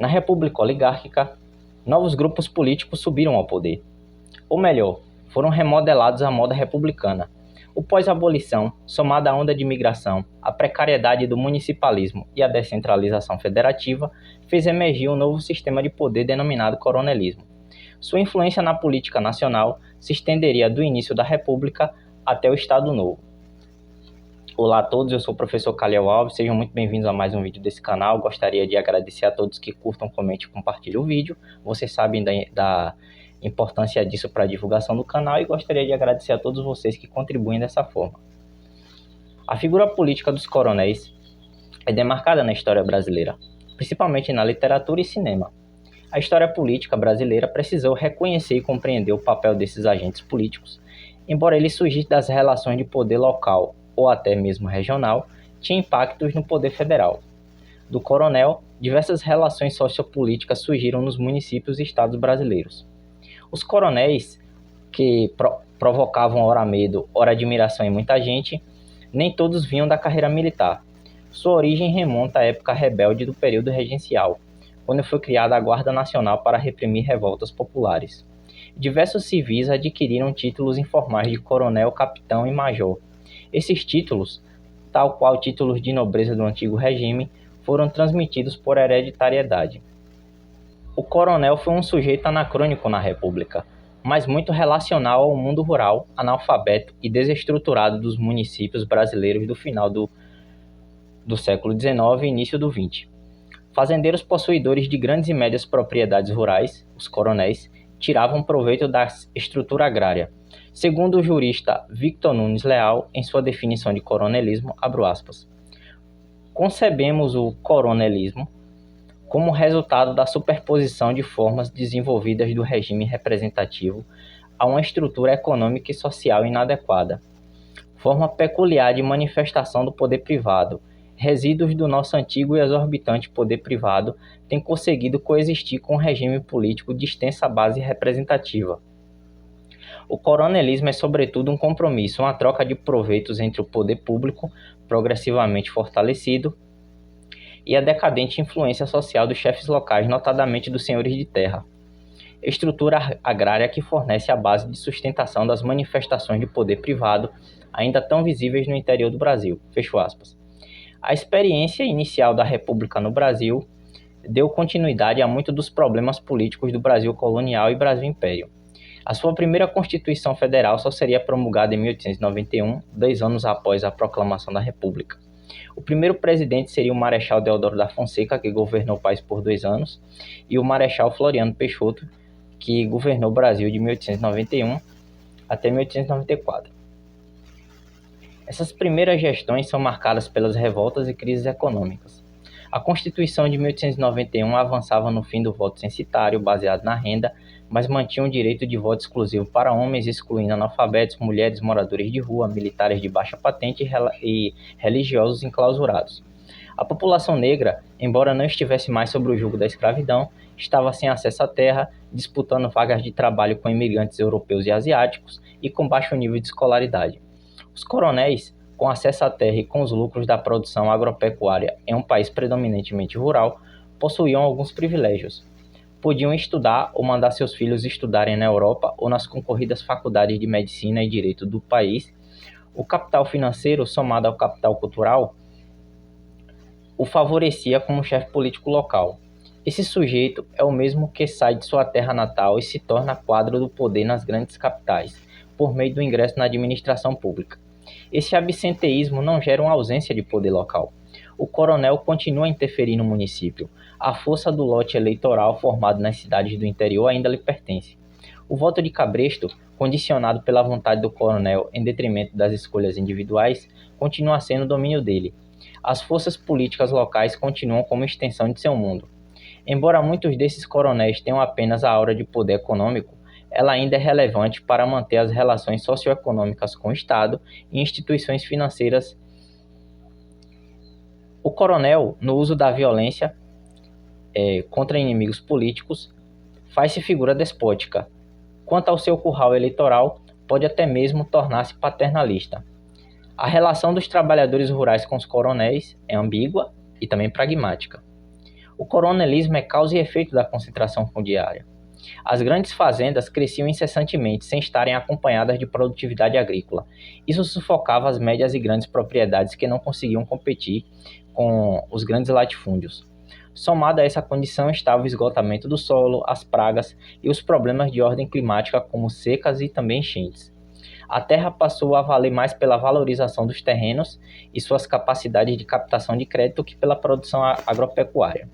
Na República Oligárquica, novos grupos políticos subiram ao poder. Ou melhor, foram remodelados à moda republicana. O pós-abolição, somada à onda de imigração, a precariedade do municipalismo e a descentralização federativa, fez emergir um novo sistema de poder denominado coronelismo. Sua influência na política nacional se estenderia do início da República até o Estado Novo. Olá a todos, eu sou o professor Caliel Alves, sejam muito bem-vindos a mais um vídeo desse canal. Gostaria de agradecer a todos que curtam, comentem e compartilhem o vídeo. Vocês sabem da importância disso para a divulgação do canal e gostaria de agradecer a todos vocês que contribuem dessa forma. A figura política dos coronéis é demarcada na história brasileira, principalmente na literatura e cinema. A história política brasileira precisou reconhecer e compreender o papel desses agentes políticos, embora ele surgisse das relações de poder local ou até mesmo regional, tinha impactos no poder federal. Do coronel, diversas relações sociopolíticas surgiram nos municípios e estados brasileiros. Os coronéis, que provocavam ora medo, ora admiração em muita gente, nem todos vinham da carreira militar. Sua origem remonta à época rebelde do período regencial, quando foi criada a Guarda Nacional para reprimir revoltas populares. Diversos civis adquiriram títulos informais de coronel, capitão e major. Esses títulos, tal qual títulos de nobreza do antigo regime, foram transmitidos por hereditariedade. O coronel foi um sujeito anacrônico na República, mas muito relacional ao mundo rural, analfabeto e desestruturado dos municípios brasileiros do final do século XIX e início do XX. Fazendeiros possuidores de grandes e médias propriedades rurais, os coronéis, tiravam proveito da estrutura agrária. Segundo o jurista Victor Nunes Leal, em sua definição de coronelismo, abro aspas, concebemos o coronelismo como resultado da superposição de formas desenvolvidas do regime representativo a uma estrutura econômica e social inadequada, forma peculiar de manifestação do poder privado. Resíduos do nosso antigo e exorbitante poder privado têm conseguido coexistir com um regime político de extensa base representativa. O coronelismo é, sobretudo, um compromisso, uma troca de proveitos entre o poder público, progressivamente fortalecido, e a decadente influência social dos chefes locais, notadamente dos senhores de terra. Estrutura agrária que fornece a base de sustentação das manifestações de poder privado, ainda tão visíveis no interior do Brasil. Fecho aspas. A experiência inicial da República no Brasil deu continuidade a muitos dos problemas políticos do Brasil colonial e Brasil Império. A sua primeira Constituição Federal só seria promulgada em 1891, 2 anos após a proclamação da República. O primeiro presidente seria o Marechal Deodoro da Fonseca, que governou o país por 2 anos, e o Marechal Floriano Peixoto, que governou o Brasil de 1891 até 1894. Essas primeiras gestões são marcadas pelas revoltas e crises econômicas. A Constituição de 1891 avançava no fim do voto censitário, baseado na renda, mas mantinha o direito de voto exclusivo para homens, excluindo analfabetos, mulheres, moradores de rua, militares de baixa patente e religiosos enclausurados. A população negra, embora não estivesse mais sob o jugo da escravidão, estava sem acesso à terra, disputando vagas de trabalho com imigrantes europeus e asiáticos e com baixo nível de escolaridade. Os coronéis, com acesso à terra e com os lucros da produção agropecuária em um país predominantemente rural, possuíam alguns privilégios. Podiam estudar ou mandar seus filhos estudarem na Europa ou nas concorridas faculdades de medicina e direito do país. O capital financeiro, somado ao capital cultural, o favorecia como chefe político local. Esse sujeito é o mesmo que sai de sua terra natal e se torna quadro do poder nas grandes capitais, por meio do ingresso na administração pública. Esse absenteísmo não gera uma ausência de poder local. O coronel continua a interferir no município. A força do lote eleitoral formado nas cidades do interior ainda lhe pertence. O voto de cabresto, condicionado pela vontade do coronel em detrimento das escolhas individuais, continua sendo domínio dele. As forças políticas locais continuam como extensão de seu mundo. Embora muitos desses coronéis tenham apenas a aura de poder econômico, ela ainda é relevante para manter as relações socioeconômicas com o Estado e instituições financeiras. O coronel, no uso da violência contra inimigos políticos, faz-se figura despótica. Quanto ao seu curral eleitoral, pode até mesmo tornar-se paternalista. A relação dos trabalhadores rurais com os coronéis é ambígua e também pragmática. O coronelismo é causa e efeito da concentração fundiária. As grandes fazendas cresciam incessantemente, sem estarem acompanhadas de produtividade agrícola. Isso sufocava as médias e grandes propriedades que não conseguiam competir com os grandes latifúndios. Somado a essa condição estava o esgotamento do solo, as pragas e os problemas de ordem climática, como secas e também enchentes. A terra passou a valer mais pela valorização dos terrenos e suas capacidades de captação de crédito que pela produção agropecuária.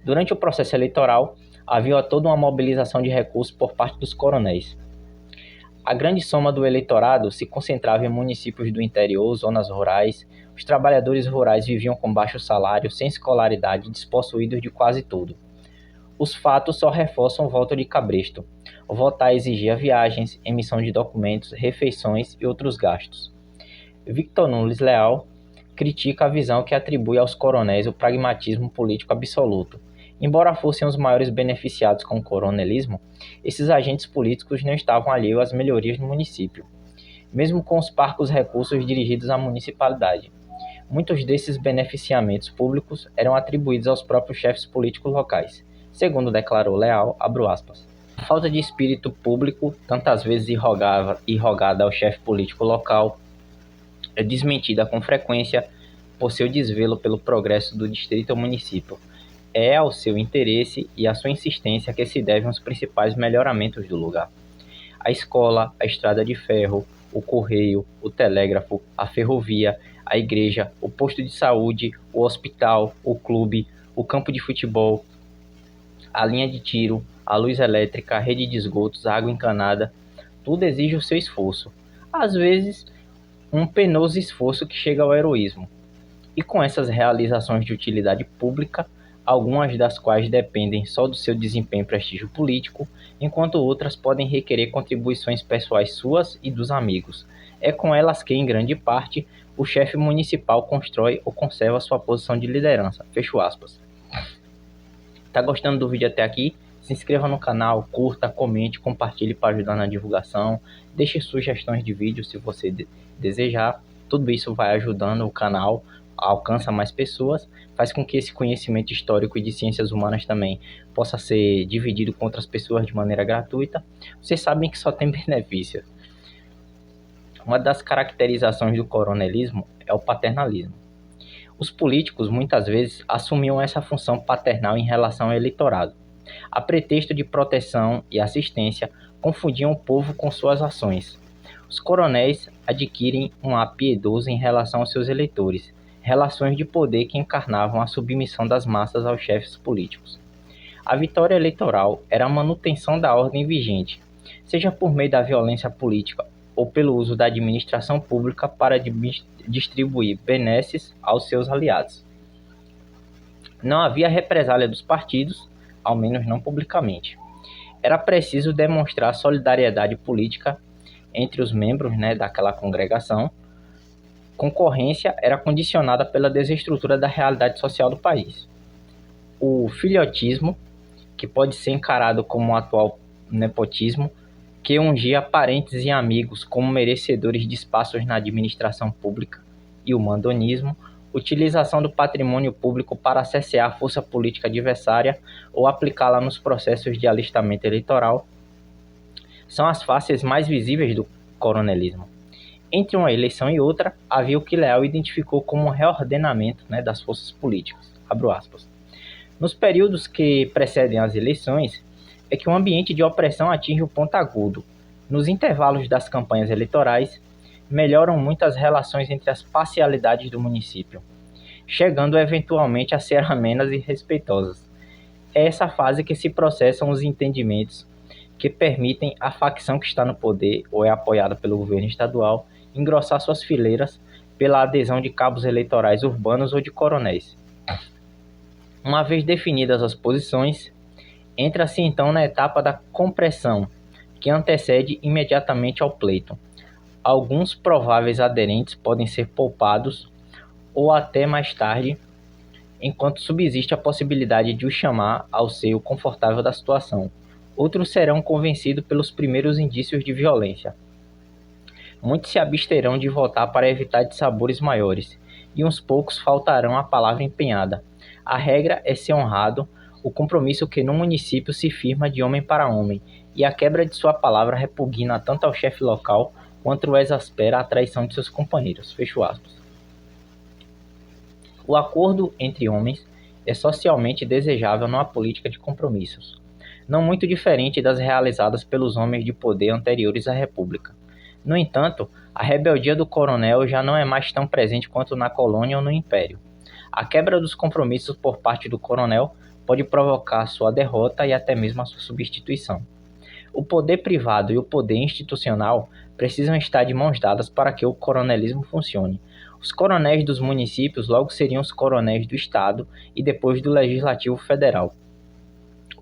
Durante o processo eleitoral, havia toda uma mobilização de recursos por parte dos coronéis. A grande soma do eleitorado se concentrava em municípios do interior, zonas rurais. Os trabalhadores rurais viviam com baixo salário, sem escolaridade, despossuídos de quase tudo. Os fatos só reforçam o voto de cabresto. Votar exigia viagens, emissão de documentos, refeições e outros gastos. Victor Nunes Leal critica a visão que atribui aos coronéis o pragmatismo político absoluto. Embora fossem os maiores beneficiados com o coronelismo, esses agentes políticos não estavam alheios às melhorias no município, mesmo com os parcos recursos dirigidos à municipalidade. Muitos desses beneficiamentos públicos eram atribuídos aos próprios chefes políticos locais, segundo declarou Leal, abro aspas. A falta de espírito público, tantas vezes irrogada ao chefe político local, é desmentida com frequência por seu desvelo pelo progresso do distrito ou município. É ao seu interesse e à sua insistência que se devem os principais melhoramentos do lugar. A escola, a estrada de ferro, o correio, o telégrafo, a ferrovia, a igreja, o posto de saúde, o hospital, o clube, o campo de futebol, a linha de tiro, a luz elétrica, a rede de esgotos, a água encanada, tudo exige o seu esforço. Às vezes, um penoso esforço que chega ao heroísmo. E com essas realizações de utilidade pública, algumas das quais dependem só do seu desempenho e prestígio político, enquanto outras podem requerer contribuições pessoais suas e dos amigos. É com elas que, em grande parte, o chefe municipal constrói ou conserva sua posição de liderança. Fecho aspas. Tá gostando do vídeo até aqui? Se inscreva no canal, curta, comente, compartilhe para ajudar na divulgação, deixe sugestões de vídeo se você desejar. Tudo isso vai ajudando o canal, alcança mais pessoas, faz com que esse conhecimento histórico e de ciências humanas também possa ser dividido com outras pessoas de maneira gratuita. Vocês sabem que só tem benefício. Uma das caracterizações do coronelismo é o paternalismo. Os políticos muitas vezes assumiam essa função paternal em relação ao eleitorado. A pretexto de proteção e assistência, confundiam o povo com suas ações. Os coronéis adquirem um ar piedoso em relação aos seus eleitores, relações de poder que encarnavam a submissão das massas aos chefes políticos. A vitória eleitoral era a manutenção da ordem vigente, seja por meio da violência política ou pelo uso da administração pública para distribuir benesses aos seus aliados. Não havia represália dos partidos, ao menos não publicamente. Era preciso demonstrar solidariedade política entre os membros, daquela congregação. Concorrência era condicionada pela desestrutura da realidade social do país. O filhotismo, que pode ser encarado como um atual nepotismo, que ungia parentes e amigos como merecedores de espaços na administração pública, e o mandonismo, utilização do patrimônio público para acessear a força política adversária ou aplicá-la nos processos de alistamento eleitoral, são as faces mais visíveis do coronelismo. Entre uma eleição e outra, havia o que Leal identificou como um reordenamento das forças políticas. Abro aspas. Nos períodos que precedem as eleições, é que o ambiente de opressão atinge o ponto agudo. Nos intervalos das campanhas eleitorais, melhoram muito as relações entre as parcialidades do município, chegando eventualmente a ser amenas e respeitosas. É essa fase que se processam os entendimentos que permitem à facção que está no poder ou é apoiada pelo governo estadual engrossar suas fileiras pela adesão de cabos eleitorais urbanos ou de coronéis. Uma vez definidas as posições, entra-se então na etapa da compressão, que antecede imediatamente ao pleito. Alguns prováveis aderentes podem ser poupados ou até mais tarde, enquanto subsiste a possibilidade de o chamar ao seio confortável da situação. Outros serão convencidos pelos primeiros indícios de violência. Muitos se absterão de votar para evitar dissabores maiores, e uns poucos faltarão à palavra empenhada. A regra é ser honrado, o compromisso que no município se firma de homem para homem, e a quebra de sua palavra repugna tanto ao chefe local quanto exaspera a traição de seus companheiros. Fecho aspas. O acordo entre homens é socialmente desejável numa política de compromissos, não muito diferente das realizadas pelos homens de poder anteriores à República. No entanto, a rebeldia do coronel já não é mais tão presente quanto na colônia ou no Império. A quebra dos compromissos por parte do coronel pode provocar sua derrota e até mesmo a sua substituição. O poder privado e o poder institucional precisam estar de mãos dadas para que o coronelismo funcione. Os coronéis dos municípios logo seriam os coronéis do Estado e depois do Legislativo Federal.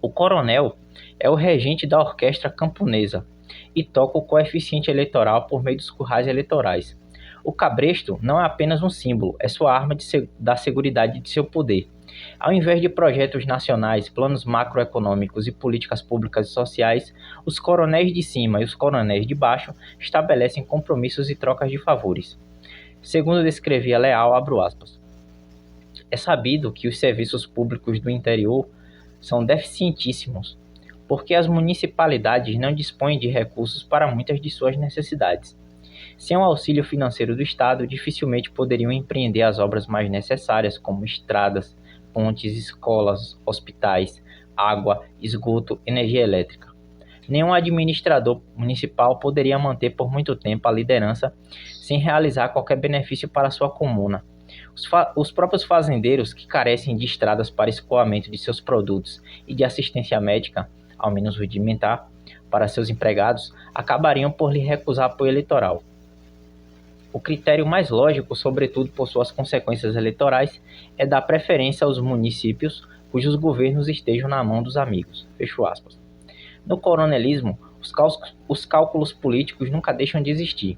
O coronel é o regente da orquestra camponesa e toca o coeficiente eleitoral por meio dos currais eleitorais. O cabresto não é apenas um símbolo, é sua arma da seguridade de seu poder. Ao invés de projetos nacionais, planos macroeconômicos e políticas públicas e sociais, os coronéis de cima e os coronéis de baixo estabelecem compromissos e trocas de favores. Segundo descrevia Leal, abro aspas, é sabido que os serviços públicos do interior são deficientíssimos, porque as municipalidades não dispõem de recursos para muitas de suas necessidades. Sem o auxílio financeiro do Estado, dificilmente poderiam empreender as obras mais necessárias, como estradas, pontes, escolas, hospitais, água, esgoto, energia elétrica. Nenhum administrador municipal poderia manter por muito tempo a liderança sem realizar qualquer benefício para sua comuna. Os próprios fazendeiros, que carecem de estradas para escoamento de seus produtos e de assistência médica, ao menos rudimentar, para seus empregados, acabariam por lhe recusar apoio eleitoral. O critério mais lógico, sobretudo por suas consequências eleitorais, é dar preferência aos municípios cujos governos estejam na mão dos amigos. Fecho aspas. No coronelismo, os cálculos políticos nunca deixam de existir.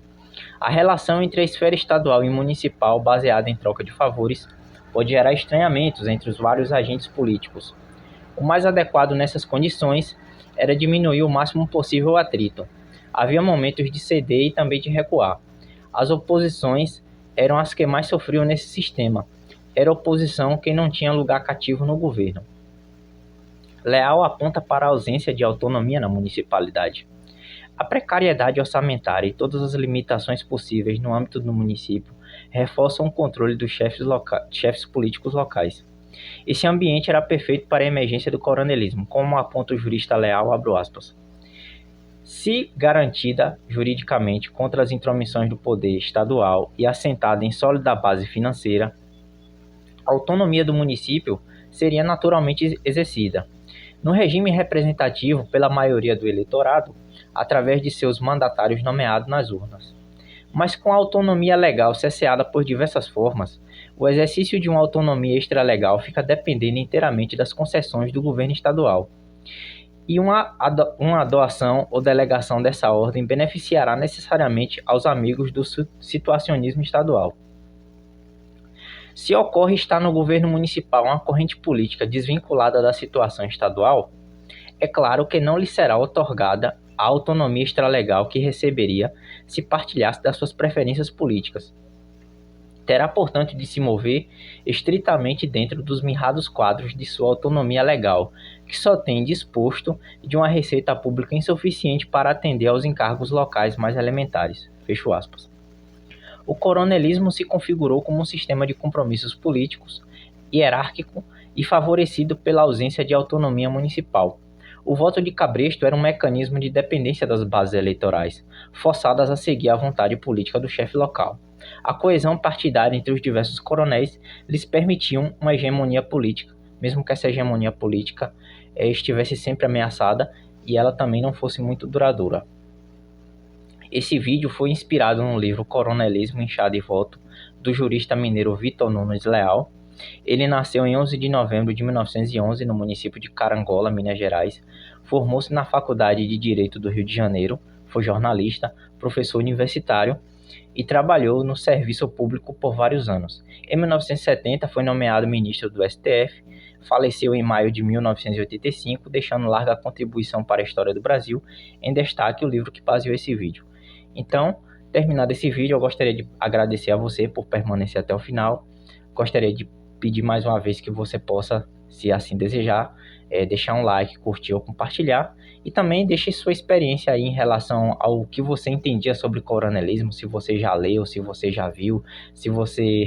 A relação entre a esfera estadual e municipal, baseada em troca de favores, pode gerar estranhamentos entre os vários agentes políticos. O mais adequado nessas condições era diminuir o máximo possível o atrito. Havia momentos de ceder e também de recuar. As oposições eram as que mais sofriam nesse sistema. Era oposição quem não tinha lugar cativo no governo. Leal aponta para a ausência de autonomia na municipalidade. A precariedade orçamentária e todas as limitações possíveis no âmbito do município reforçam o controle dos chefes políticos locais. Esse ambiente era perfeito para a emergência do coronelismo, como aponta o jurista Leal, abro aspas. Se garantida juridicamente contra as intromissões do poder estadual e assentada em sólida base financeira, a autonomia do município seria naturalmente exercida. No regime representativo pela maioria do eleitorado, através de seus mandatários nomeados nas urnas. Mas com a autonomia legal cesseada por diversas formas, o exercício de uma autonomia extralegal fica dependendo inteiramente das concessões do governo estadual. E uma doação ou delegação dessa ordem beneficiará necessariamente aos amigos do situacionismo estadual. Se ocorre estar no governo municipal uma corrente política desvinculada da situação estadual, é claro que não lhe será otorgada a autonomia extralegal que receberia se partilhasse das suas preferências políticas. Terá, portanto, de se mover estritamente dentro dos mirrados quadros de sua autonomia legal, que só tem disposto de uma receita pública insuficiente para atender aos encargos locais mais elementares. Fecho aspas. O coronelismo se configurou como um sistema de compromissos políticos, hierárquico e favorecido pela ausência de autonomia municipal. O voto de cabresto era um mecanismo de dependência das bases eleitorais, forçadas a seguir a vontade política do chefe local. A coesão partidária entre os diversos coronéis lhes permitiam uma hegemonia política, mesmo que essa hegemonia política estivesse sempre ameaçada e ela também não fosse muito duradoura. Esse vídeo foi inspirado no livro Coronelismo, Enxada e Voto, do jurista mineiro Vitor Nunes Leal. Ele nasceu em 11 de novembro de 1911 no município de Carangola, Minas Gerais. Formou-se na Faculdade de Direito do Rio de Janeiro, foi jornalista, professor universitário e trabalhou no serviço público por vários anos. Em 1970 foi nomeado ministro do STF, faleceu em maio de 1985, deixando larga contribuição para a história do Brasil, em destaque o livro que baseou esse vídeo. Então, terminado esse vídeo, eu gostaria de agradecer a você por permanecer até o final. Gostaria de pedir mais uma vez que você possa, se assim desejar, deixar um like, curtir ou compartilhar. E também deixe sua experiência aí em relação ao que você entendia sobre coronelismo, se você já leu, se você já viu, se você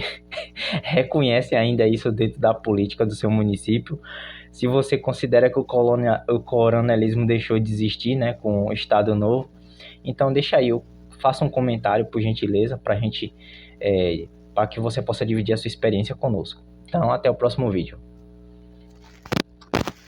reconhece ainda isso dentro da política do seu município, se você considera que o coronelismo deixou de existir, né, com o Estado Novo. Então deixa aí, faça um comentário, por gentileza, para que você possa dividir a sua experiência conosco. Então até o próximo vídeo.